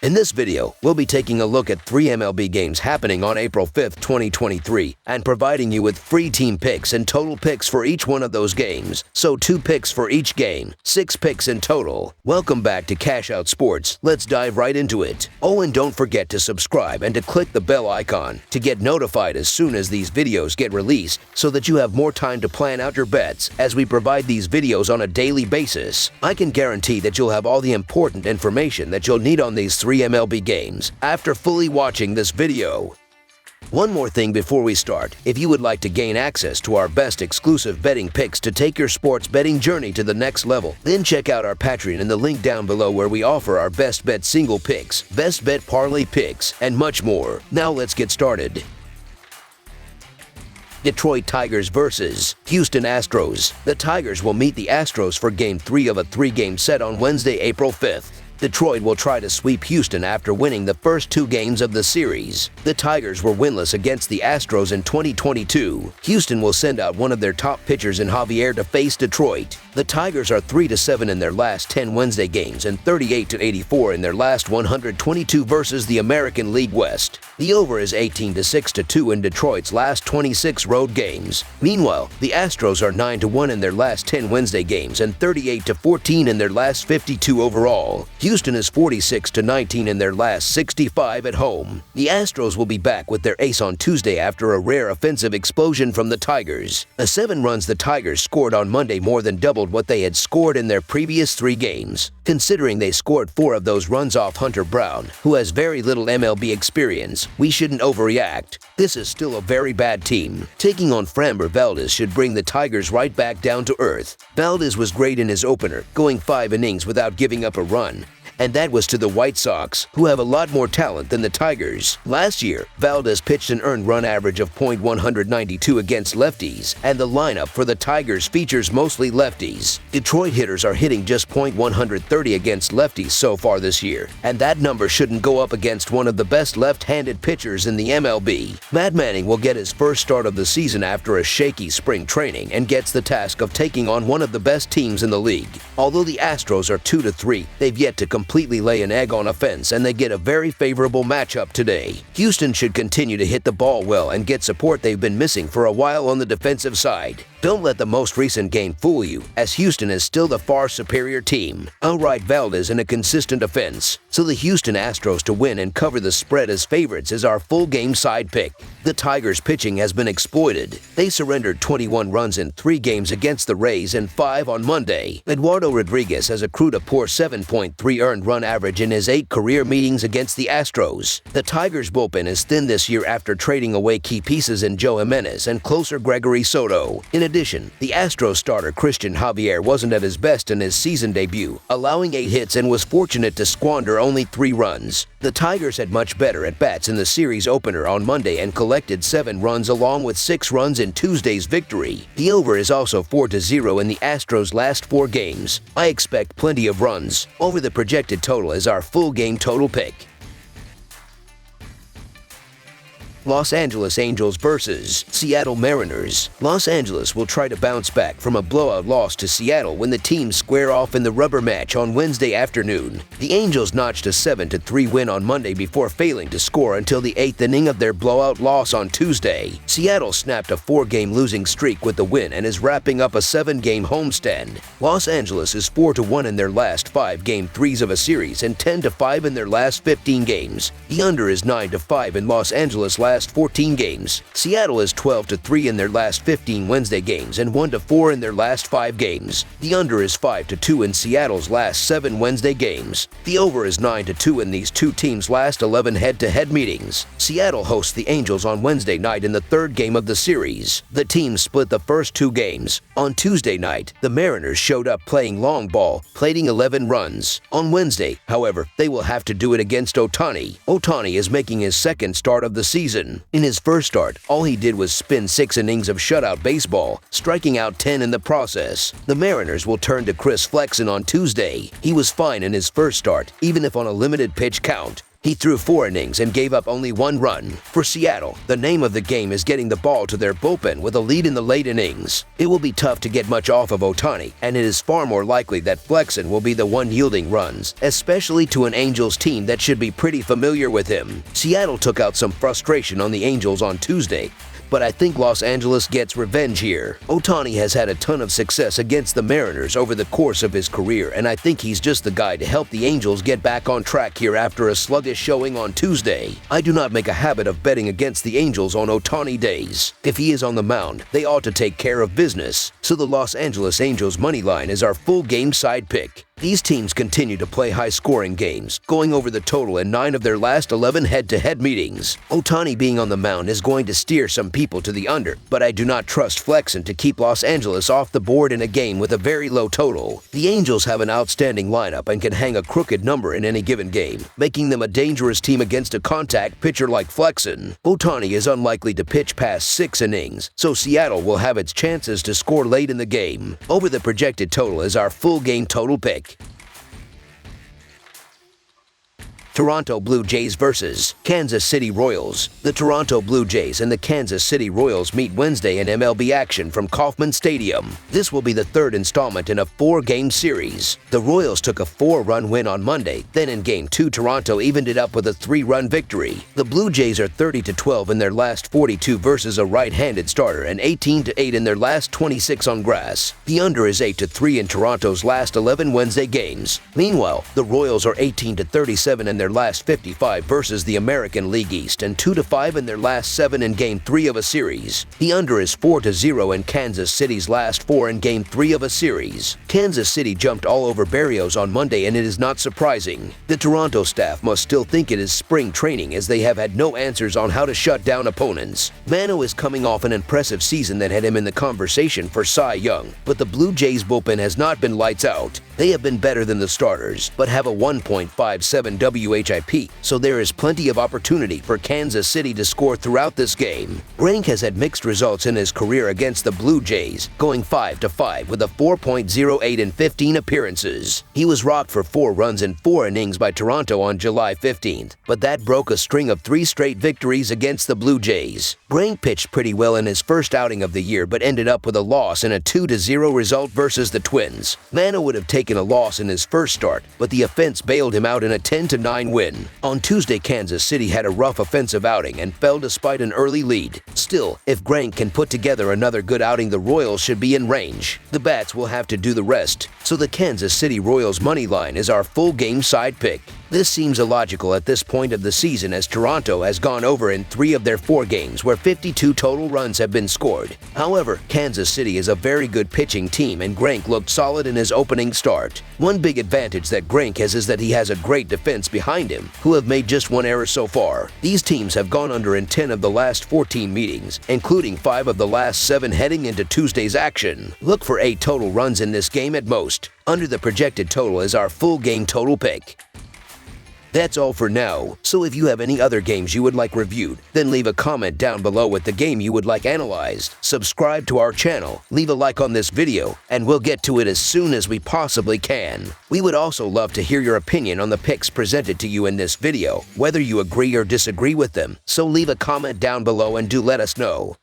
In this video, we'll be taking a look at 3 MLB games happening on April 5th, 2023, and providing you with free team picks and total picks for each one of those games. So 2 picks for each game, 6 picks in total. Welcome back to Cash Out Sports. Let's dive right into it. Oh, and don't forget to subscribe and to click the bell icon to get notified as soon as these videos get released so that you have more time to plan out your bets as we provide these videos on a daily basis. I can guarantee that you'll have all the important information that you'll need on these 3 MLB games after fully watching this video. One more thing before we start. If you would like to gain access to our best exclusive betting picks to take your sports betting journey to the next level, then check out our Patreon in the link down below where we offer our best bet single picks, best bet parlay picks, and much more. Now let's get started. Detroit Tigers versus Houston Astros. The Tigers will meet the Astros for Game 3 of a 3-game set on Wednesday, April 5th. Detroit will try to sweep Houston after winning the first 2 games of the series. The Tigers were winless against the Astros in 2022. Houston will send out one of their top pitchers in Javier to face Detroit. The Tigers are 3-7 in their last 10 Wednesday games and 38-84 in their last 122 versus the American League West. The over is 18-6-2 in Detroit's last 26 road games. Meanwhile, the Astros are 9-1 in their last 10 Wednesday games and 38-14 in their last 52 overall. Houston is 46-19 in their last 65 at home. The Astros will be back with their ace on Tuesday after a rare offensive explosion from the Tigers. The 7 runs the Tigers scored on Monday more than doubled what they had scored in their previous 3 games. Considering they scored 4 of those runs off Hunter Brown, who has very little MLB experience, we shouldn't overreact. This is still a very bad team. Taking on Framber Valdez should bring the Tigers right back down to earth. Valdez was great in his opener, going 5 innings without giving up a run. And that was to the White Sox, who have a lot more talent than the Tigers. Last year, Valdez pitched an earned run average of .192 against lefties, and the lineup for the Tigers features mostly lefties. Detroit hitters are hitting just .130 against lefties so far this year, and that number shouldn't go up against one of the best left-handed pitchers in the MLB. Matt Manning will get his first start of the season after a shaky spring training and gets the task of taking on one of the best teams in the league. Although the Astros are 2-3, they've yet to completely lay an egg on a fence, and they get a very favorable matchup today. Houston should continue to hit the ball well and get support they've been missing for a while on the defensive side. Don't let the most recent game fool you, as Houston is still the far superior team. I'll write Valdez in a consistent offense, so the Houston Astros to win and cover the spread as favorites is our full game side pick. The Tigers' pitching has been exploited. They surrendered 21 runs in 3 games against the Rays and 5 on Monday. Eduardo Rodriguez has accrued a poor 7.3 earned run average in his 8 career meetings against the Astros. The Tigers' bullpen is thin this year after trading away key pieces in Joe Jimenez and closer Gregory Soto. In addition, the Astros starter Christian Javier wasn't at his best in his season debut, allowing 8 hits and was fortunate to squander only 3 runs. The Tigers had much better at-bats in the series opener on Monday and collected 7 runs along with 6 runs in Tuesday's victory. The over is also 4-0 in the Astros' last 4 games. I expect plenty of runs. Over the projected total is our full game total pick. Los Angeles Angels versus Seattle Mariners. Los Angeles will try to bounce back from a blowout loss to Seattle when the teams square off in the rubber match on Wednesday afternoon. The Angels notched a 7-3 win on Monday before failing to score until the 8th inning of their blowout loss on Tuesday. Seattle snapped a 4-game losing streak with the win and is wrapping up a 7-game homestand. Los Angeles is 4-1 in their last 5 Game 3s of a series and 10-5 in their last 15 games. The under is 9-5 in Los Angeles' last 14 games. Seattle is 12-3 in their last 15 Wednesday games and 1-4 in their last 5 games. The under is 5-2 in Seattle's last 7 Wednesday games. The over is 9-2 in these 2 teams' last 11 head-to-head meetings. Seattle hosts the Angels on Wednesday night in the 3rd game of the series. The teams split the first 2 games. On Tuesday night, the Mariners showed up playing long ball, plating 11 runs. On Wednesday, however, they will have to do it against Ohtani. Ohtani is making his 2nd start of the season. In his first start, all he did was spin 6 innings of shutout baseball, striking out 10 in the process. The Mariners will turn to Chris Flexen on Tuesday. He was fine in his first start, even if on a limited pitch count. He threw 4 innings and gave up only 1 run. For Seattle, the name of the game is getting the ball to their bullpen with a lead in the late innings. It will be tough to get much off of Ohtani, and it is far more likely that Flexen will be the one yielding runs, especially to an Angels team that should be pretty familiar with him. Seattle took out some frustration on the Angels on Tuesday, but I think Los Angeles gets revenge here. Ohtani has had a ton of success against the Mariners over the course of his career, and I think he's just the guy to help the Angels get back on track here after a sluggish showing on Tuesday. I do not make a habit of betting against the Angels on Ohtani days. If he is on the mound, they ought to take care of business. So the Los Angeles Angels money line is our full game side pick. These teams continue to play high-scoring games, going over the total in 9 of their last 11 head-to-head meetings. Ohtani being on the mound is going to steer some people to the under, but I do not trust Flexen to keep Los Angeles off the board in a game with a very low total. The Angels have an outstanding lineup and can hang a crooked number in any given game, making them a dangerous team against a contact pitcher like Flexen. Ohtani is unlikely to pitch past 6 innings, so Seattle will have its chances to score late in the game. Over the projected total is our full game total pick. Toronto Blue Jays vs. Kansas City Royals. The Toronto Blue Jays and the Kansas City Royals meet Wednesday in MLB action from Kauffman Stadium. This will be the 3rd installment in a 4-game series. The Royals took a 4-run win on Monday, then in Game 2 Toronto evened it up with a 3-run victory. The Blue Jays are 30-12 in their last 42 versus a right-handed starter and 18-8 in their last 26 on grass. The under is 8-3 in Toronto's last 11 Wednesday games. Meanwhile, the Royals are 18-37 in their last 55 versus the American League East and 2-5 in their last 7 in Game 3 of a series. The under is 4-0 in Kansas City's last 4 in Game 3 of a series. Kansas City jumped all over Berrios on Monday, and it is not surprising. The Toronto staff must still think it is spring training, as they have had no answers on how to shut down opponents. Mano is coming off an impressive season that had him in the conversation for Cy Young, but the Blue Jays bullpen has not been lights out. They have been better than the starters, but have a 1.57 WHIP, so there is plenty of opportunity for Kansas City to score throughout this game. Grank has had mixed results in his career against the Blue Jays, going 5-5 with a 4.08 in 15 appearances. He was rocked for 4 runs in 4 innings by Toronto on July 15th, but that broke a string of 3 straight victories against the Blue Jays. Grank pitched pretty well in his first outing of the year, but ended up with a loss in a 2-0 result versus the Twins. Mano would have taken a loss in his first start, but the offense bailed him out in a 10-9 win. On Tuesday, Kansas City had a rough offensive outing and fell despite an early lead. Still, if Grank can put together another good outing, the Royals should be in range. The Bats will have to do the rest, so the Kansas City Royals money line is our full game side pick. This seems illogical at this point of the season, as Toronto has gone over in 3 of their 4 games where 52 total runs have been scored. However, Kansas City is a very good pitching team, and Grank looked solid in his opening start. One big advantage that Grank has is that he has a great defense behind him, who have made just 1 error so far. These teams have gone under in 10 of the last 14 meetings, including 5 of the last 7 heading into Tuesday's action. Look for 8 total runs in this game at most. Under the projected total is our full game total pick. That's all for now, so if you have any other games you would like reviewed, then leave a comment down below with the game you would like analyzed. Subscribe to our channel, leave a like on this video, and we'll get to it as soon as we possibly can. We would also love to hear your opinion on the picks presented to you in this video, whether you agree or disagree with them, so leave a comment down below and do let us know.